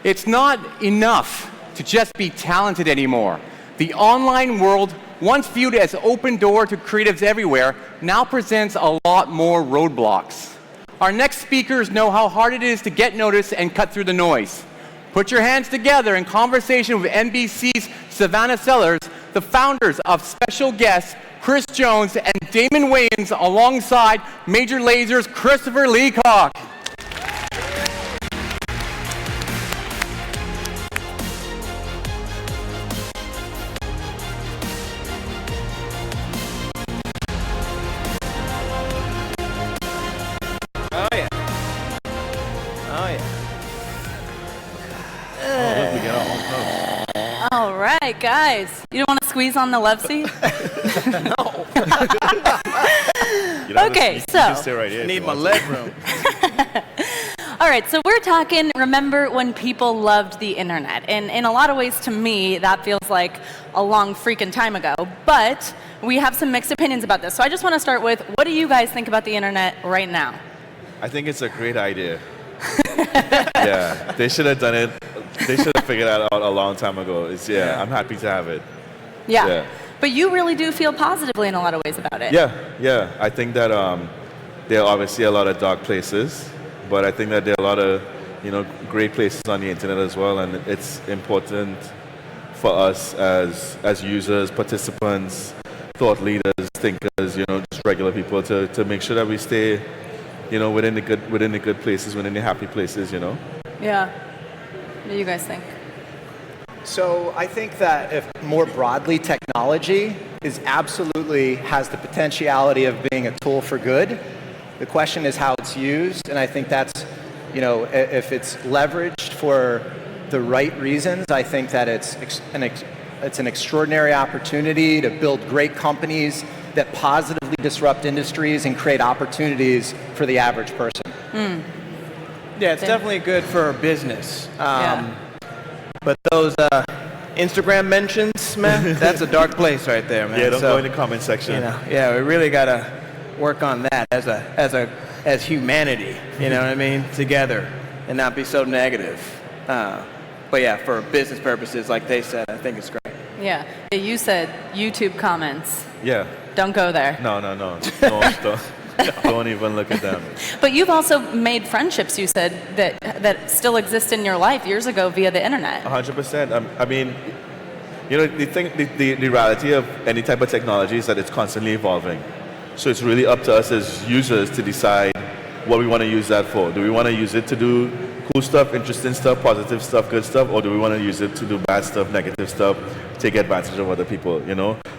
It's not enough to just be talented anymore. The online world, once viewed as open door to creatives everywhere, now presents a lot more roadblocks. Our next speakers know how hard it is to get noticed and cut through the noise. Put your hands together in conversation with NBC's Savannah Sellers, the founders of Special Guest, Chris Jones and Damon Wayans, alongside Major Laser's Kristopher Leacock. All right, guys. You don't want to squeeze on the love seat? No. Okay, so. You can stay right here. I need my leg room. All right, so we're talking, remember when people loved the internet. And in a lot of ways, to me, that feels like a long freaking time ago. But we have some mixed opinions about this. So I just want to start with, what do you guys think about the internet right now? I think it's a great idea. Yeah, they should have done it. They should have figured that out a long time ago. I'm happy to have it. Yeah. But you really do feel positively in a lot of ways about it. Yeah. I think that there are obviously a lot of dark places, but I think that there are a lot of great places on the internet as well, and it's important for us as users, participants, thought leaders, thinkers, just regular people to make sure that we stay within the good places, within the happy places, Yeah. What do you guys think? So I think that if more broadly, technology absolutely has the potentiality of being a tool for good. The question is how it's used, and I think that's, if it's leveraged for the right reasons, I think that it's an extraordinary opportunity to build great companies that positively disrupt industries and create opportunities for the average person. Yeah, it's definitely good for business. But those Instagram mentions, man, that's a dark place right there, man. Yeah, don't go in the comment section. Yeah, we really gotta work on that as humanity. You know what I mean? Together, and not be so negative. But yeah, for business purposes, like they said, I think it's great. Yeah. You said YouTube comments. Yeah. Don't go there. No. Don't even look at them. But you've also made friendships, you said, that still exist in your life years ago via the internet. 100%. I mean, the reality of any type of technology is that it's constantly evolving. So it's really up to us as users to decide what we want to use that for. Do we want to use it to do cool stuff, interesting stuff, positive stuff, good stuff, or do we want to use it to do bad stuff, negative stuff, take advantage of other people,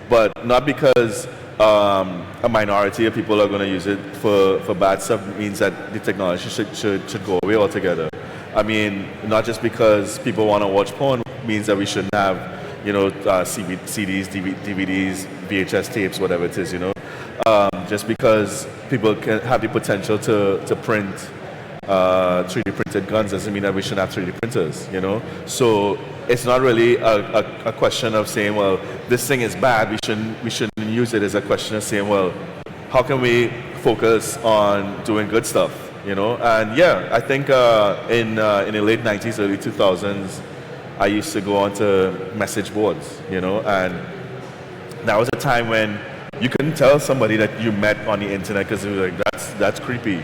But not because a minority of people are going to use it for bad stuff means that the technology should go away altogether. I mean, not just because people want to watch porn means that we shouldn't have, CDs, DVDs, VHS tapes, whatever it is, just because people can have the potential to print 3D printed guns doesn't mean that we shouldn't have 3D printers, So it's not really a question of saying, well, this thing is bad, we shouldn't use it. As a question of saying, well, how can we focus on doing good stuff, And yeah, I think in the late 90s, early 2000s, I used to go onto message boards, and that was a time when you couldn't tell somebody that you met on the internet because it was like, that's creepy,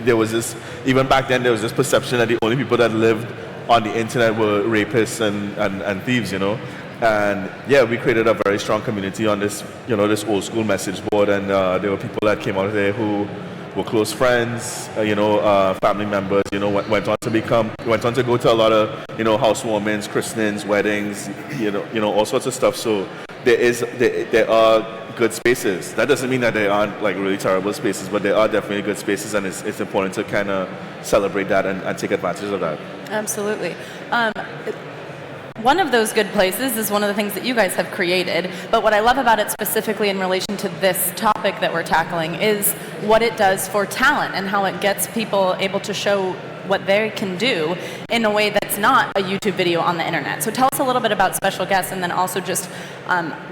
There was this, even back then, there was this perception that the only people that lived on the internet were rapists and thieves, And yeah, we created a very strong community on this, this old school message board, and there were people that came out there who were close friends, family members, went on to go to a lot of, housewarmings, christenings, weddings, all sorts of stuff. So there are good spaces. That doesn't mean that they aren't like really terrible spaces, but there are definitely good spaces, and it's important to kind of celebrate that and take advantage of that. Absolutely. One of those good places is one of the things that you guys have created, but what I love about it specifically in relation to this topic that we're tackling is what it does for talent and how it gets people able to show what they can do in a way that's not a YouTube video on the internet. So tell us a little bit about Special Guests, and then also just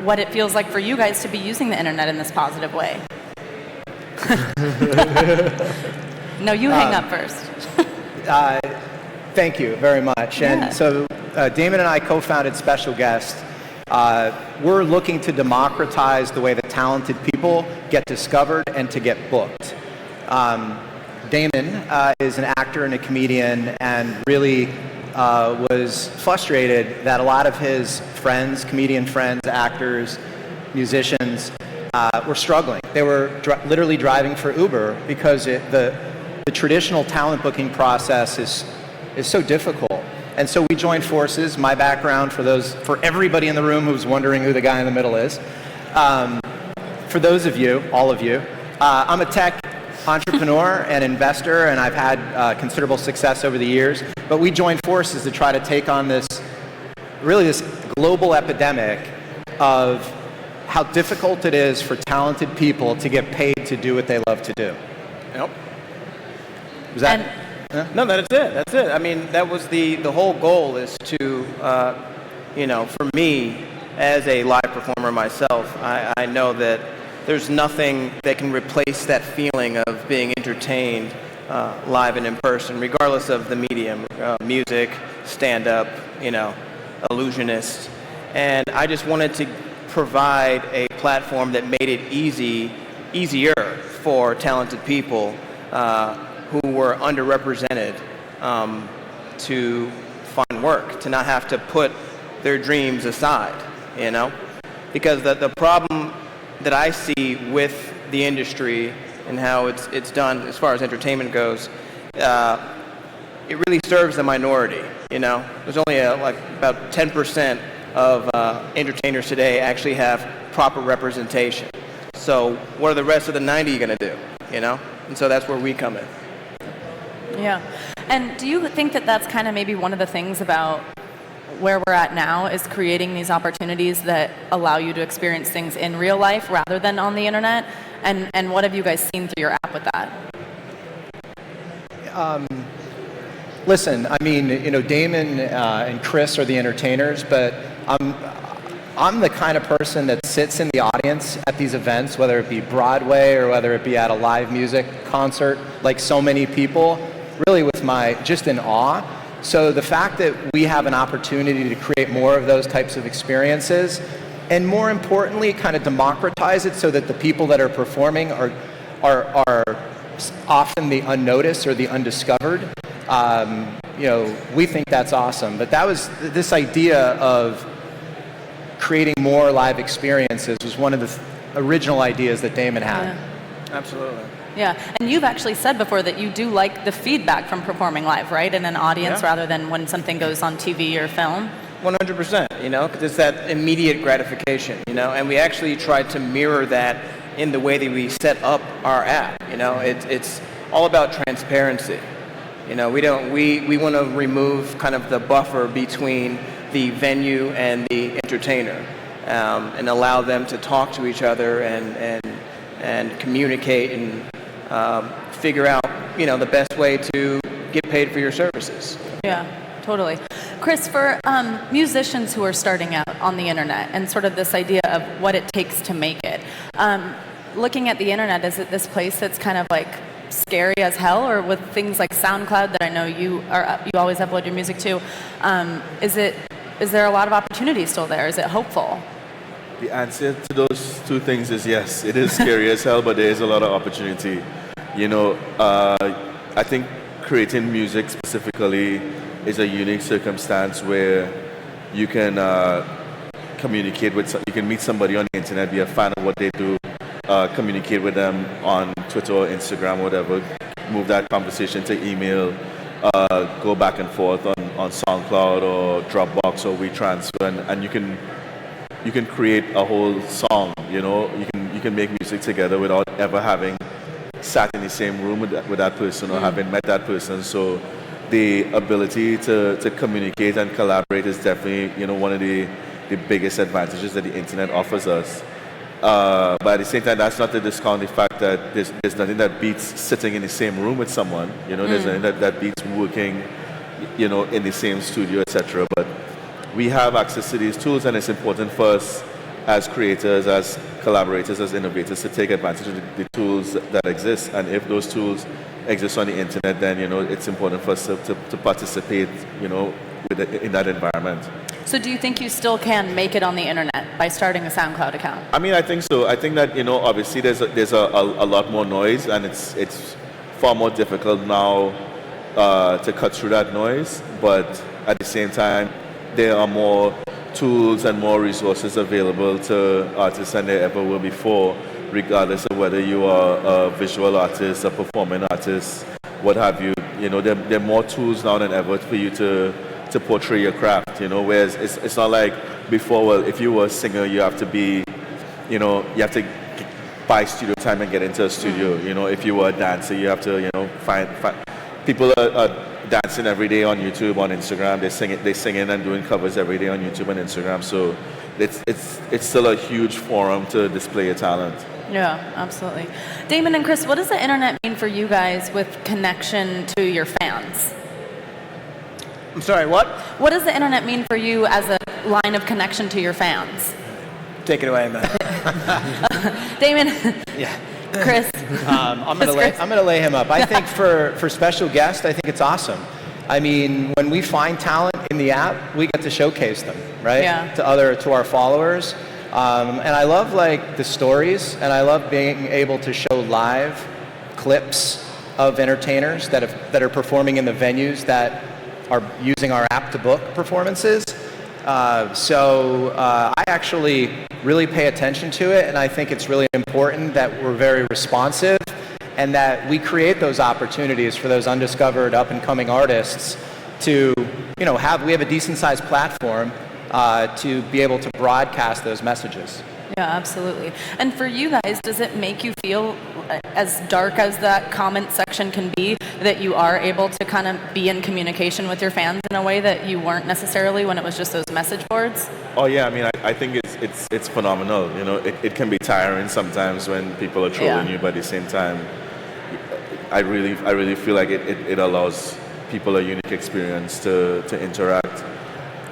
what it feels like for you guys to be using the internet in this positive way. No, you hang up first. Thank you very much. Yeah. And so Damon and I co-founded Special Guest. We're looking to democratize the way that talented people get discovered and to get booked. Damon is an actor and a comedian, and really was frustrated that a lot of his friends, comedian friends, actors, musicians, were struggling. They were literally driving for Uber because the traditional talent booking process is so difficult. And so we joined forces. My background, for everybody in the room who's wondering who the guy in the middle is, for those of you, all of you, I'm a tech entrepreneur and investor, and I've had considerable success over the years. But we joined forces to try to take on this global epidemic of how difficult it is for talented people to get paid to do what they love to do. Yep. Was that? No, that's it. That's it. I mean, that was the whole goal is to, for me, as a live performer myself, I know that there's nothing that can replace that feeling of being entertained live and in person, regardless of the medium, music, stand-up, illusionist. And I just wanted to provide a platform that made it easier for talented people who were underrepresented to find work, to not have to put their dreams aside, Because the problem that I see with the industry and how it's done as far as entertainment goes, it really serves the minority, There's only about 10% of entertainers today actually have proper representation. So what are the rest of the 90 going to do, And so that's where we come in. Yeah. And do you think that that's kind of maybe one of the things about where we're at now is creating these opportunities that allow you to experience things in real life rather than on the internet? And what have you guys seen through your app with that? Listen, I mean, Damon and Chris are the entertainers, but I'm the kind of person that sits in the audience at these events, whether it be Broadway or whether it be at a live music concert, like so many people, really with just in awe. So the fact that we have an opportunity to create more of those types of experiences, and more importantly, kind of democratize it so that the people that are performing are often the unnoticed or the undiscovered, we think that's awesome. But that was this idea of creating more live experiences was one of the original ideas that Damon had. Yeah. Absolutely. Yeah, and you've actually said before that you do like the feedback from performing live, right? In an audience rather than when something goes on TV or film. 100%, because it's that immediate gratification, and we actually tried to mirror that in the way that we set up our app, it's all about transparency. We want to remove kind of the buffer between the venue and the entertainer, and allow them to talk to each other and communicate and figure out, the best way to get paid for your services. Yeah, totally. Chris, for musicians who are starting out on the internet and sort of this idea of what it takes to make it, looking at the internet, is it this place that's kind of like scary as hell, or with things like SoundCloud that I know you always upload your music to, is there a lot of opportunity still there? Is it hopeful? The answer to those two things is yes. It is scary as hell, but there is a lot of opportunity. I think creating music specifically is a unique circumstance where you can communicate you can meet somebody on the internet, be a fan of what they do, communicate with them on Twitter or Instagram or whatever, move that conversation to email, go back and forth on SoundCloud or Dropbox or WeTransfer, and you can create a whole song. You can make music together without ever having sat in the same room with that person or having met that person. So the ability to communicate and collaborate is definitely one of the biggest advantages that the internet offers us. But at the same time, that's not to discount the fact that there's nothing that beats sitting in the same room with someone. There's nothing that beats working, in the same studio, etc. But we have access to these tools, and it's important for us as creators, as collaborators, as innovators to take advantage of the tools tools that exist. And if those tools exist on the internet, then, it's important for us to participate, in that environment. So do you think you still can make it on the internet by starting a SoundCloud account? I mean, I think so. I think that, obviously there's a lot more noise, and it's far more difficult now to cut through that noise. But at the same time, there are more tools and more resources available to artists than there ever were before, regardless of whether you are a visual artist, a performing artist, what have you. There are more tools now than ever for you to portray your craft, whereas it's not like before, well, if you were a singer, you have to be, you have to buy studio time and get into a studio. If you were a dancer, you have to, find people are dancing every day on YouTube, on Instagram. They singing and doing covers every day on YouTube and Instagram. So it's still a huge forum to display your talent. Yeah, absolutely. Damon and Chris, what does the internet mean for you guys with connection to your fans? I'm sorry, what? What does the internet mean for you as a line of connection to your fans? Take it away, man. Damon. Yeah. Chris. I'm gonna lay him up. I think for special guests, I think it's awesome. I mean, when we find talent in the app, we get to showcase them, right? Yeah. To our followers. And I love the stories, and I love being able to show live clips of entertainers that are performing in the venues that are using our app to book performances. So I actually really pay attention to it, and I think it's really important that we're very responsive and that we create those opportunities for those undiscovered up-and-coming artists to, we have a decent-sized platform to be able to broadcast those messages. Yeah, absolutely. And for you guys, does it make you feel, as dark as that comment section can be, that you are able to kind of be in communication with your fans in a way that you weren't necessarily when it was just those message boards? Oh yeah, I mean, I think it's phenomenal. It can be tiring sometimes when people are trolling you, but at the same time, I really feel like it allows people a unique experience to interact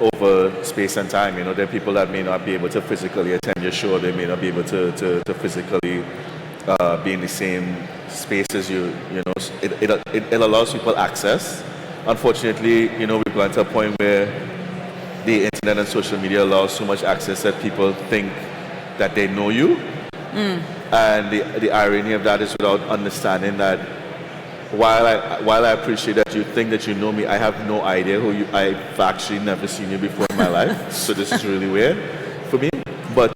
over space and time. There are people that may not be able to physically attend your show. They may not be able to physically be in the same space as you. It allows people access. Unfortunately, we've gone to a point where the internet and social media allows so much access that people think that they know you. And the irony of that is without understanding that while I appreciate that you think that you know me, I have no idea who you. I've actually never seen you before in my life, so this is really weird for me. But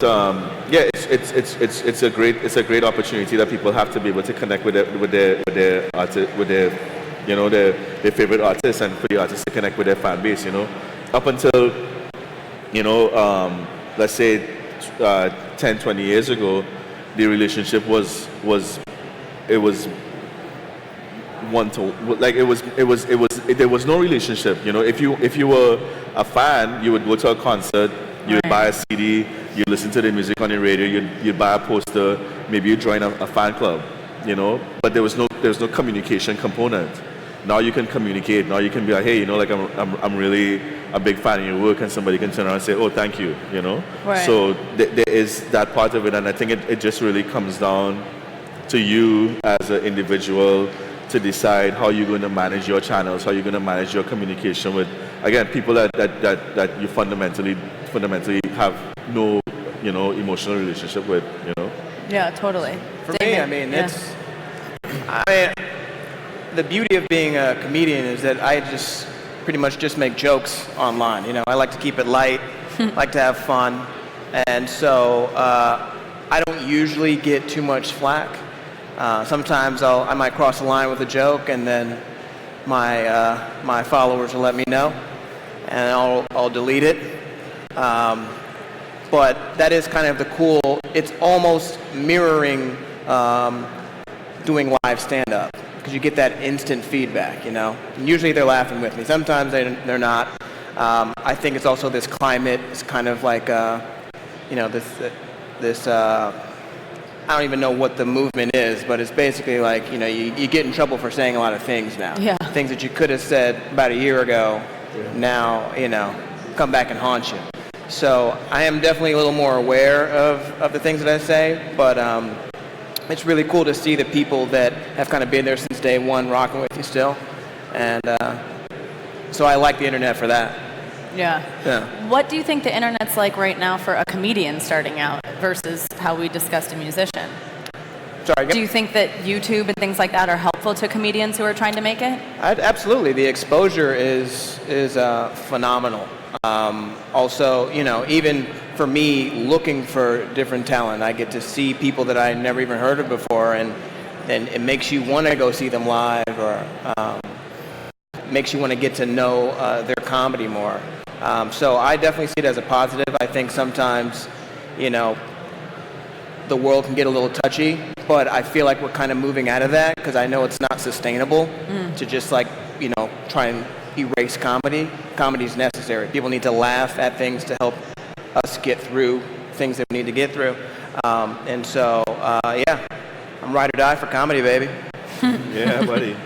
yeah, it's a great opportunity that people have to be able to connect with their favorite artists, and for the artists to connect with their fan base. Up until let's say 10, 20 years ago, the relationship was one to there was no relationship. If you were a fan, you would go to a concert, you would buy a CD, you listen to the music on the radio, you'd buy a poster, maybe you join a fan club, but there was no communication component. Now you can communicate. Now you can be like, hey, I'm really a big fan of your work, and somebody can turn around and say, oh, thank you, Right. So there is that part of it, and I think it just really comes down to you as an individual to decide how you're going to manage your channels, how you're going to manage your communication with, again, people that you fundamentally have no, emotional relationship with, Yeah, totally. For Damon, me, the beauty of being a comedian is that I just pretty much just make jokes online. I like to keep it light, like to have fun, and so I don't usually get too much flack. Sometimes I might cross the line with a joke, and then my followers will let me know, and I'll delete it. But that is kind of the cool. It's almost mirroring doing live stand-up, because you get that instant feedback. And usually they're laughing with me. Sometimes they're not. I think it's also this climate. It's kind of like this. I don't even know what the movement is, but it's basically like, you get in trouble for saying a lot of things now. Yeah. Things that you could have said about a year ago, now, come back and haunt you. So I am definitely a little more aware of the things that I say, but it's really cool to see the people that have kind of been there since day one rocking with you still. And so I like the internet for that. Yeah. Yeah. What do you think the internet's like right now for a comedian starting out versus how we discussed a musician? Sorry. Do you think that YouTube and things like that are helpful to comedians who are trying to make it? Absolutely. The exposure is phenomenal. Also, you know, even for me looking for different talent, I get to see people that I never even heard of before, and it makes you want to go see them live, or makes you want to get to know their comedy more. So I definitely see it as a positive. I think sometimes, you know, the world can get a little touchy, but I feel like we're kind of moving out of that because I know it's not sustainable to just like, you know, try and erase comedy. Comedy's necessary. People need to laugh at things to help us get through things that we need to get through. And so, yeah, I'm ride or die for comedy, baby. Yeah, buddy.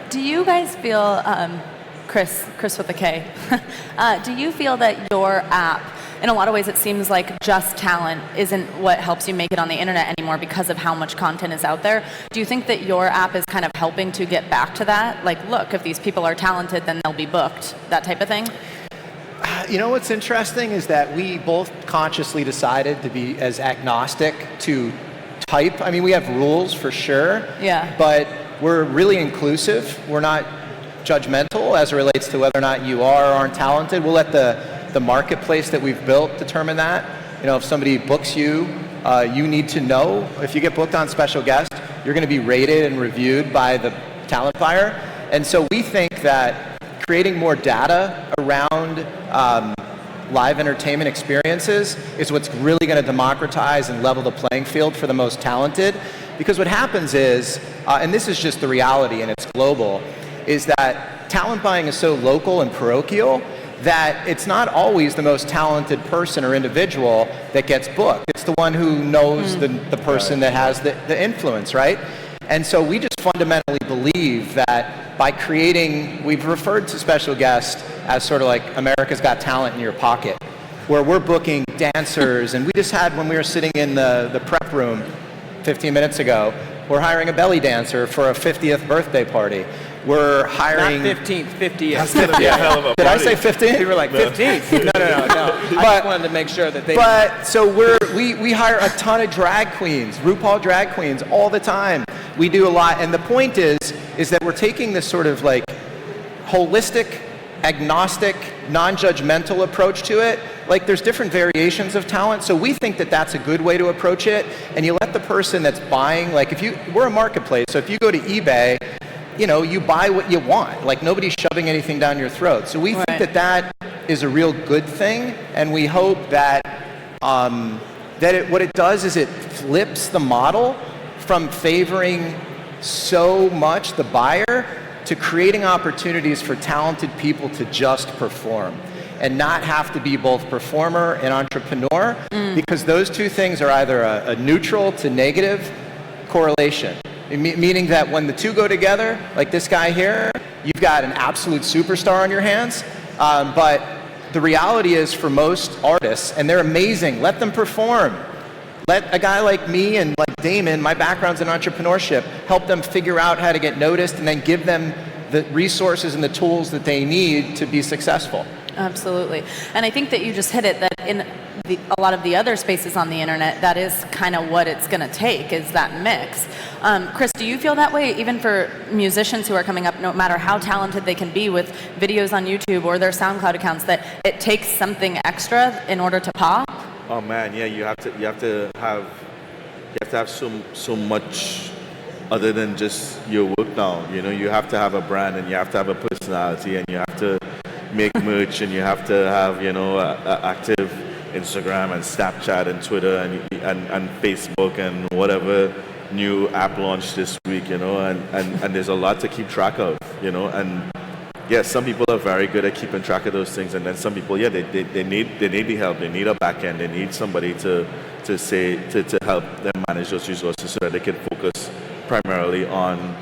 Do you guys feel, Chris with a K, do you feel that your app, in a lot of ways it seems like just talent isn't what helps you make it on the internet anymore because of how much content is out there? Do you think that your app is kind of helping to get back to that? Like, look, if these people are talented, then they'll be booked, that type of thing? You know what's interesting is that we both consciously decided to be as agnostic to type. I mean, we have rules for sure, Yeah. but we're really inclusive. We're not judgmental as it relates to whether or not you are or aren't talented. We'll let the marketplace that we've built determine that. You know, if somebody books you, you need to know. If you get booked on special guest, you're going to be rated and reviewed by the talent buyer. And so we think that creating more data around live entertainment experiences is what's really going to democratize and level the playing field for the most talented. Because what happens is, and this is just the reality and it's global, is that talent buying is so local and parochial that it's not always the most talented person or individual that gets booked. It's the one who knows the person that has the influence, right? And so we just fundamentally believe that by creating, we've referred to special guest as sort of like America's Got Talent in your pocket, where we're booking dancers, and we just had, when we were sitting in the prep room 15 minutes ago, we're hiring a belly dancer for a 50th birthday party. We're hiring... Not 15th, 50th. That's gonna be a hell of a Did I party. say 15? We were like 15th. No. I just wanted to make sure that they... But so we hire a ton of drag queens, RuPaul drag queens, all the time. We do a lot, and the point is that we're taking this sort of like holistic, agnostic, non-judgmental approach to it. Like, there's different variations of talent, so we think that that's a good way to approach it. And you let the person that's buying, like, we're a marketplace, so if you go to eBay, you know, you buy what you want. Like, nobody's shoving anything down your throat. So we think that is a real good thing, and we hope that what it does is it flips the model from favoring so much the buyer to creating opportunities for talented people to just perform and not have to be both performer and entrepreneur, because those two things are either a neutral to negative correlation. Meaning that when the two go together, like this guy here, you've got an absolute superstar on your hands. But the reality is, for most artists, and they're amazing, let them perform. Let a guy like me and like Damon, my background's in entrepreneurship, help them figure out how to get noticed, and then give them the resources and the tools that they need to be successful. Absolutely. And I think that you just hit it, that in a lot of the other spaces on the internet, that is kind of what it's going to take, is that mix. Chris, do you feel that way even for musicians who are coming up, no matter how talented they can be with videos on YouTube or their SoundCloud accounts, that it takes something extra in order to pop? Oh man, yeah, you have to have so much other than just your work now. You know, you have to have a brand, and you have to have a personality, and you have to make merch, and you have to have, you know, active Instagram and Snapchat and Twitter and Facebook and whatever new app launched this week, you know, and there's a lot to keep track of, you know, and yes, some people are very good at keeping track of those things, and then some people, yeah, they need the help, they need a back end, they need somebody to help them manage those resources so that they can focus primarily on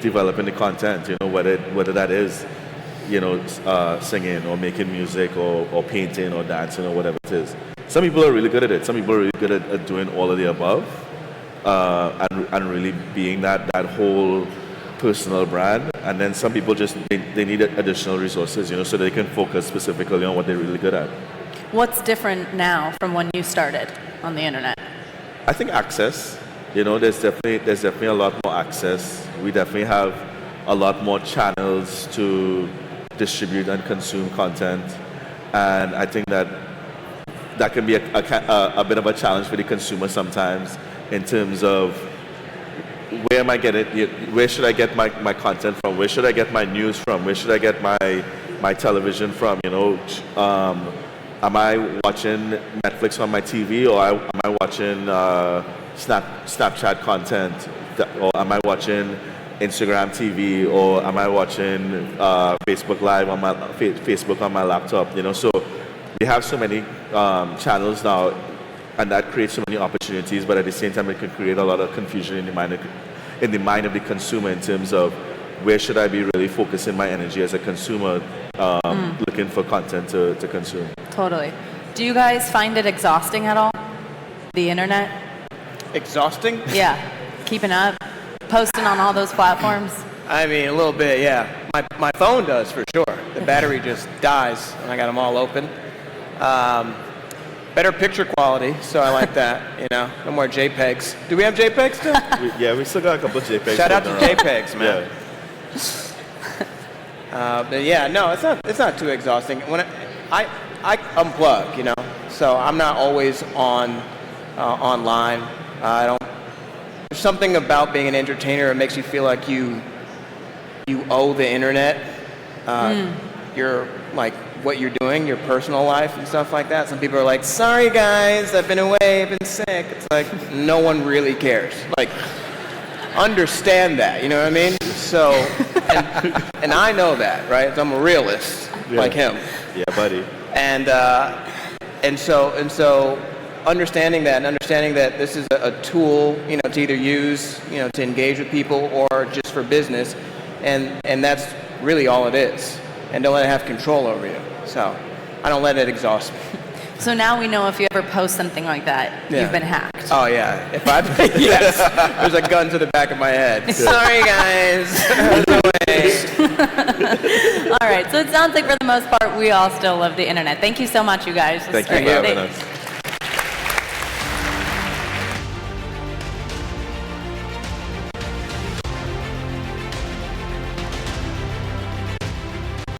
developing the content, you know, whether that is, you know, singing or making music or painting or dancing or whatever it is. Some people are really good at it. Some people are really good at doing all of the above. and really being that whole personal brand. And then some people just they need additional resources, so they can focus specifically on what they're really good at. What's different now from when you started on the internet? I think access. There's definitely a lot more access. We definitely have a lot more channels to distribute and consume content, and I think that can be a bit of a challenge for the consumer sometimes in terms of where should I get my content from? Where should I get my news from? Where should I get my television from? Am I watching Netflix on my TV, or am I watching Snapchat content, or am I watching Instagram TV, or am I watching Facebook Live on Facebook on my laptop? So we have so many channels now, and that creates so many opportunities. But at the same time, it can create a lot of confusion in the mind of the consumer in terms of where should I be really focusing my energy as a consumer, looking for content to consume. Totally. Do you guys find it exhausting at all? The internet? Exhausting? Yeah. Keeping up? Posting on all those platforms? I mean, a little bit, yeah. My phone does, for sure. The battery just dies when I got them all open. Better picture quality, so I like that, No more JPEGs. Do we have JPEGs still? We still got a couple of JPEGs. Shout out to JPEGs, man. Yeah. But yeah, no, it's not too exhausting. When I unplug, so I'm not always online. There's something about being an entertainer that makes you feel like you owe the internet. You're like what you're doing, your personal life and stuff like that. Some people are like, sorry guys, I've been away, I've been sick. It's like, no one really cares. Like, understand that, you know what I mean? So, and I know that, right? So I'm a realist, like him. Yeah, buddy. And so understanding that this is a tool, to either use, to engage with people or just for business, and that's really all it is. And don't let it have control over you. So I don't let it exhaust me. So now we know if you ever post something like that, you've been hacked. Oh yeah. Yes, there's a gun to the back of my head. Sorry guys. All right. So it sounds like for the most part, we all still love the internet. Thank you so much, you guys. Thank you for having us.